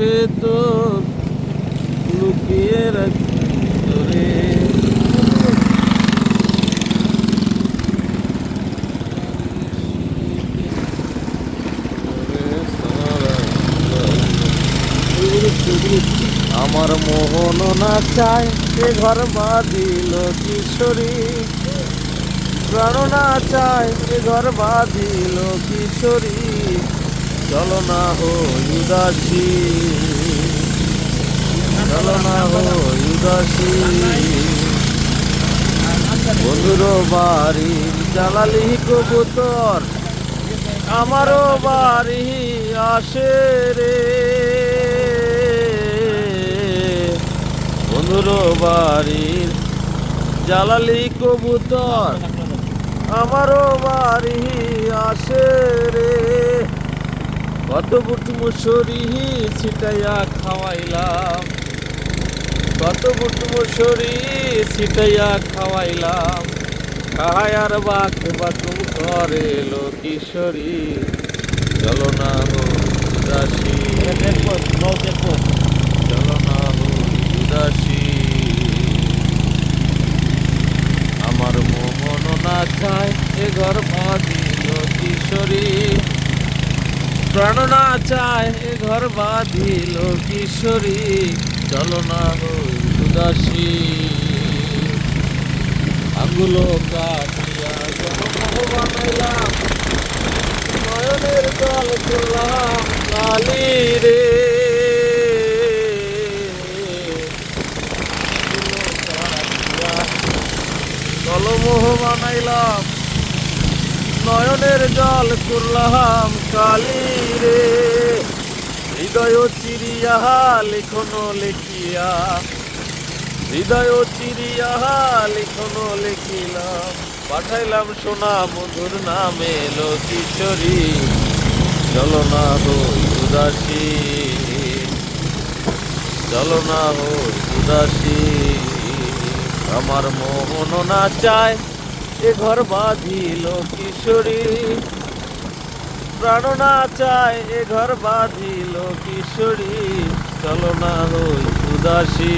ভেতর লুকিয়ে রাখি তোরে। আমার মোহন না চায় এ ঘর বাঁধিল কিশোরী, প্রাণ না চায় এ ঘর বাঁধিল কিশোরী, চলো না হই উদাসী, চলো না হই উদাসী। বন্ধুর বাড়ি জ্বালালি কবুতর, আমারও বাড়ি আসে রে। বন্ধুর বাড়ির জ্বালালি কবুতর, আমারও বাড়ি আসে রে। কত বুট মুসরি ছিটাইয়া খাওয়াইলাম, কত বুট মুসরি ছিটাইয়া খাওয়াইলাম, খাহায় আর বাক বাকুম করে লো কিশোরী, চলো না হই উদাসী, চলো না হই উদাসী। আমার মোহন না চায় এ ঘর বাঁধিল কিশোরী, প্রাণ না চায় এ ঘর বাঁধিল কিশোরী, চলো না হই উদাসী। আগুলো কাটিয়া জনমোহ বানাইলাম, নয়নের জল করলাম কালি রে। জলমোহ বানাইলাম, নয়নের জল করলাম কালি রে। হৃদয় চিরিয়া লিখন লিখিয়া, হৃদয় চিরিয়া লিখন লিখিলাম, পাঠাইলাম সোনা মধুর নামে লো কিশোরী, চলো না হই উদাসী, চলো না হই উদাসী। আমার মোহন না চায় এ ঘর বাঁধিল কিশোরী, প্রাণ না চায় এ ঘর বাঁধিল কিশোরী, চলো না হই উদাসী।